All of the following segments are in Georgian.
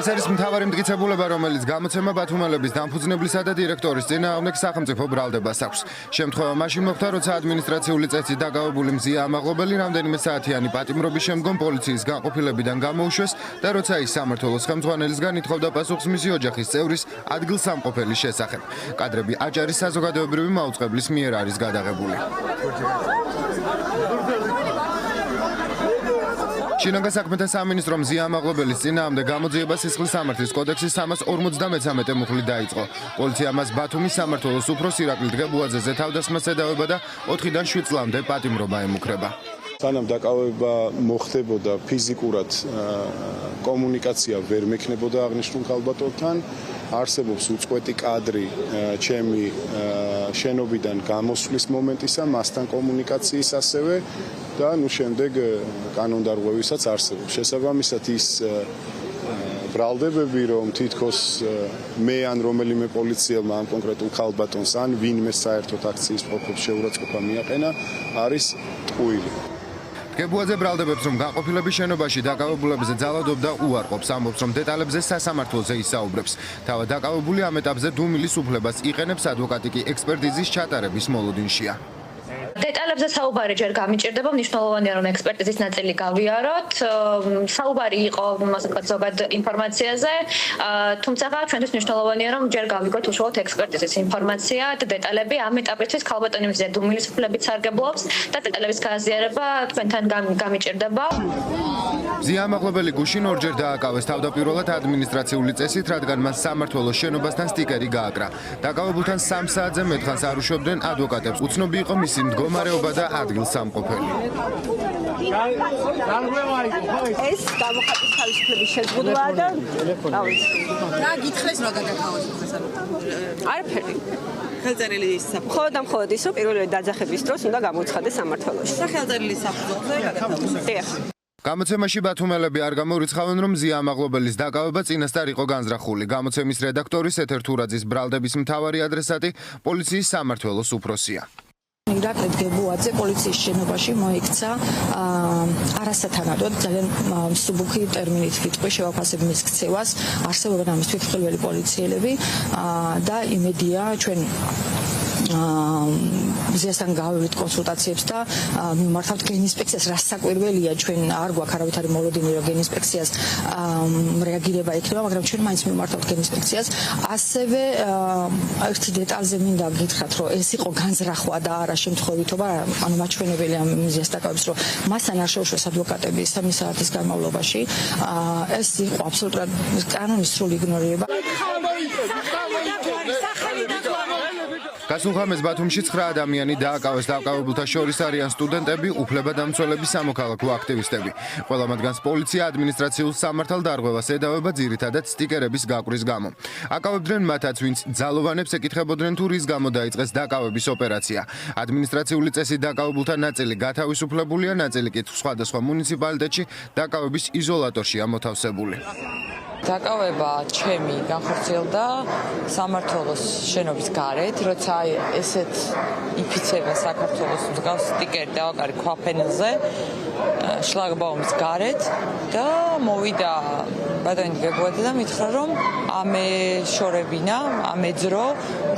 ეს არის მთავარი მტკიცებულება, რომელიც გამოცემა ბათუმელების დამფუძნებლისა და დირექტორის წინააღმდეგ სახელმწიფო ბრალდებას აქვს. შემთხვევა მაშინ მოხდა, როცა ადმინისტრაციული წესით დაკავებული მზია ამაღლობელი რამდენიმე საათიანი პატიმრობის შემდგომ პოლიციის განყოფილებიდან გამოუშვეს და როცა ის სამმართველოს ხელმძღვანელისგან ითხოვდა პასუხს მისი ოჯახის წევრის ადგილსამყოფელის შესახებ. კადრები აჭარის საზოგადოებრივი მაუწყებლის მიერ არის გადაღებული. შინაგან საქმეთა სამინისტრო მზია ამაღლობელის წინააღმდეგ გამოძიება სისხლის სამართლის კოდექსის 353 მუხლით დაიწყო. პოლიცია მას ბათუმის სამმართველოს უფროს ირაკლი დღებუაძეზე თავდასხმას ედავება და 4-დან 7 წლამდე პატიმრობა ემუქრება. სანამ დაკავება მოხდებოდა ფიზიკურად კომუნიკაცია ვერ მექნებოდა აღნიშნულ ქალბატონთან, არსებობს უწყვეტი კადრი ჩემი შენობიდან გამოსვლის მომენტისა, მასთან კომუნიკაციის ასევე და შემდეგ კანონდარღვევისაც არსებობს. შესაბამისად ის ბრალდებები, რომ თითქოს მე ან რომელიმე პოლიციელმა ამ კონკრეტულ ქალბატონს ან ვინმე საერთოდ აქციის პროფილს შეურაცხყოფა მიაყენა, არის ტყუილი. გებუაძე ბრალდებებს, რომ განყოფილების შენობაში დაკავებულებზე ძალადობდა უარყოფს, ამბობს, რომ დეტალებზე სასამართლოზე ისაუბრებს. თავად დაკავებული ამ ეტაპზე დუმილის უფლებას იყენებს, ადვოკატი კი ექსპერტიზის ჩატარების მოლოდინშია. დეტალებზე საუბარი ჯერ გამიჭირდება, მნიშვნელოვანია რომ ექსპერტიზის ნაწილი გავიაროთ. საუბარი იყო ზოგად ინფორმაციაზე, თუმცა ჩვენთვის მნიშვნელოვანია რომ ჯერ გავიგოთ უშუალოდ ექსპერტიზის ინფორმაცია და დეტალები. ამ ეტაპისთვის ქალბატონი მზია დუმილის უფლებით სარგებლობს და დეტალების გააზიარება თქვენთან გამიჭირდება. მზია ამაღლობელი გუშინ ორჯერ დააკავეს თავდაპირველად ადმინისტრაციული წესით, რადგან მას სამმართველოს შენობასთან სტიკერი გააკრა. დაკავებულთან 3 საათზე მეტხანს არ უშვებდნენ ადვოკატებს. უცნობი იყო მისი მდგომარეობა და ადგილსამყოფელი. ეს გამოხატვის თავისუფლების შეზღუდვაა და რა გითხრეს რა გადაგავას ხესა? არაფერი. ხელწერილი საფუძველი. ხო და მხოლოდ ის რომ პირველი დაძახების დროს უნდა გამოცხადდეს სამმართველოში. სახელწერილი საფუძველზე გადაგავას. გამოცემაში ბათუმელები არ გამორიცხავენ, რომ მზია ამაღლობელის დაკავება წინასწარ იყო განზრახული. გამოცემის რედაქტორის ეთერ თურაძის ბრალდების მთავარი ადრესატი პოლიციის სამმართველოს უფროსია. ირაკლი დღებუაძე პოლიციის შენობაში მოიქცა არასათანადოდ ძალიან მსუბუქი ტერმინით ვიტყვი შევაფასებ მის ქცევას. არსებობენ ამის თვითმხილველი პოლიციელები და იმედია ჩვენ მზიასთან გავივით კონსულტაციებს და მიმართავთ გენინსპექციას, რაც საკვირველია, ჩვენ არ გვაქვს არავითარი მოლოდინი რომ გენინსპექციას რეაგირება იქნება, მაგრამ ჩვენ მაინც მიმართავთ გენინსპექციას. ასევე ერთი დეტალზე მინდა გითხრათ, რომ ეს იყო განზრახვა და არა შემთხვევითობა, ანუ მაჩვენებელი ამ მზიას დაკავების, რომ მასთან არ შეუშვეს ადვოკატები 3 საათის განმავლობაში. ეს იყო აბსოლუტურად კანონის სრული იგნორირება. გასულ ღამეს ბათუმში 9 ადამიანი დააკავეს. დაკავებულთა შორის არიან სტუდენტები, უფლებადამცველები, სამოქალაქო აქტივისტები. ყველა მათგანს პოლიცია ადმინისტრაციულ სამართალდარღვევას ედავება ძირითადად სტიკერების გაკვრის გამო. აკავებდნენ მათაც, ვინც ძალოვანებს ეკითხებოდნენ თუ რის გამო დაიწყეს დაკავების ოპერაცია. ადმინისტრაციული წესით დაკავებულთა ნაწილი გათავისუფლებულია, ნაწილი კი სხვადასხვა მუნიციპალიტეტში დაკავების იზოლატორშია მოთავსებული. დაკავება ჩემი განხორციელდა სამმართველოს შენობის გარეთ, როცა ესეთ იფიცება საქართველოს მსგავს სტიკერი დავაკარი ქვაფენილზე შლაგბაუმის გარეთ და მოვიდა ბატონი გებუაძე და მითხრა რომ ამეშორებინა, ამეძრო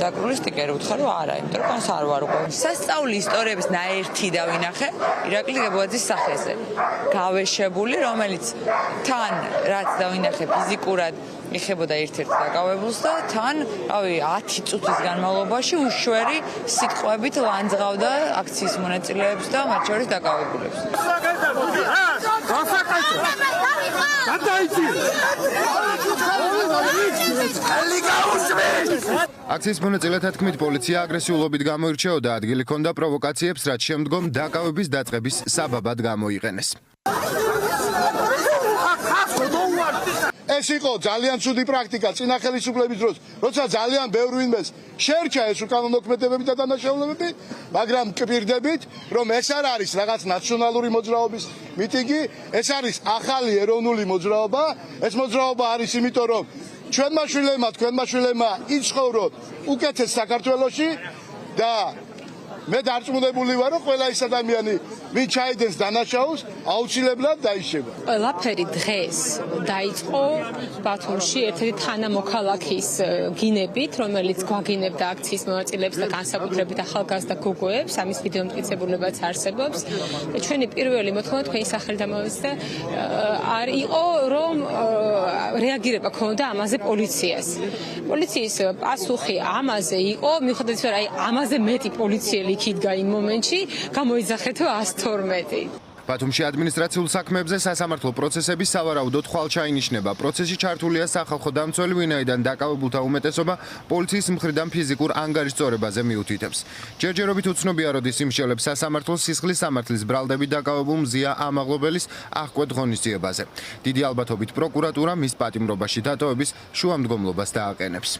დაკრული სტიკერი. უთხრა რომ არა, იმიტომ რომ კონს არ ვარ უკვე. სასწაული ისტორიების ნაერთი დავინახე ირაკლი გებუაძის სახეზე. გავეშებული, რომელიც თან რაც დავინახე ფიზიკურად იხებოდა ერთ-ერთ დაკავებულს და თან, 10 წუთის განმავლობაში უშვერი სიტყვებით ლანძღავდა აქციის მონაწილეებს და მათ შორის დაკავებულებს. აქციის მონაწილეთა თქმით, პოლიცია აგრესიულობით გამოირჩეოდა, ადგილი ჰქონდა პროვოკაციებს, რაც შემდგომ დაკავების დაწყების საბაბად გამოიყენეს. ეს იყო ძალიან ცუდი პრაქტიკა წინა ხელისუფლების დროს, როცა ძალიან ბევრ ვინმეს შეერჩა ეს უკანონოქმედებები და დანაშაულებები, მაგრამ მკვირდებით, რომ ეს არ არის რაღაც ნაციონალური მოძრაობის მიტინგი, ეს არის ახალი ეროვნული მოძრაობა. ეს მოძრაობა არის იმიტომ, რომ ჩვენმა შვილებმა, თქვენმა შვილებმა იცხოვროთ უკეთეს საქართველოში და მე დარწმუნებული ვარ, რომ ყველა ის ადამიანი, ვინ ჩაიდენს დანაშაულს, აუცილებლად დაიშება. ყველაფერი დღეს დაიწყო ბათუმში ერთ-ერთი თანამოქალაქის გინებით, რომელიც გვაგინებდა აქციის მონაწილეებს და განსაკუთრებით ახალგაზრდა გოგოებს, ამის ვიდეომტკიცებულებაც არსებობს. ჩვენი პირველი მოთხოვნა თქვენი სახელით ამოვიწყდა იყო, რომ რეაგირება ქონდა ამაზე პოლიციას. პოლიციის პასუხი ამაზე იყო, მიუხედავად იმისა, რომ ამაზე მეტი პოლიციელი იქიდგა იმ მომენტში, გამოიძახეთ 112. ბათუმში ადმინისტრაციულ საქმეებზე სასამართლო პროცესების სავარაუდოდ ხვალ ჩაინიშნება. პროცესში ჩართულია სახალხო დამცველი, ვინაიდან დაკავებულთა უმეტესობა პოლიციის მხრიდან ფიზიკურ ანგარიშწორებაზე მიუთითებს. ჯერჯერობით უცნობია, როდის იმსჯელებს სასამართლოს სისხლის სამართლის ბრალდებით დაკავებულ მზია ამაღლობელის აღკვეთ ღონისძიებაზე. დიდი ალბათობით პროკურატურა მის პატიმრობაში დატოვების შუამდგომლობას დააყენებს.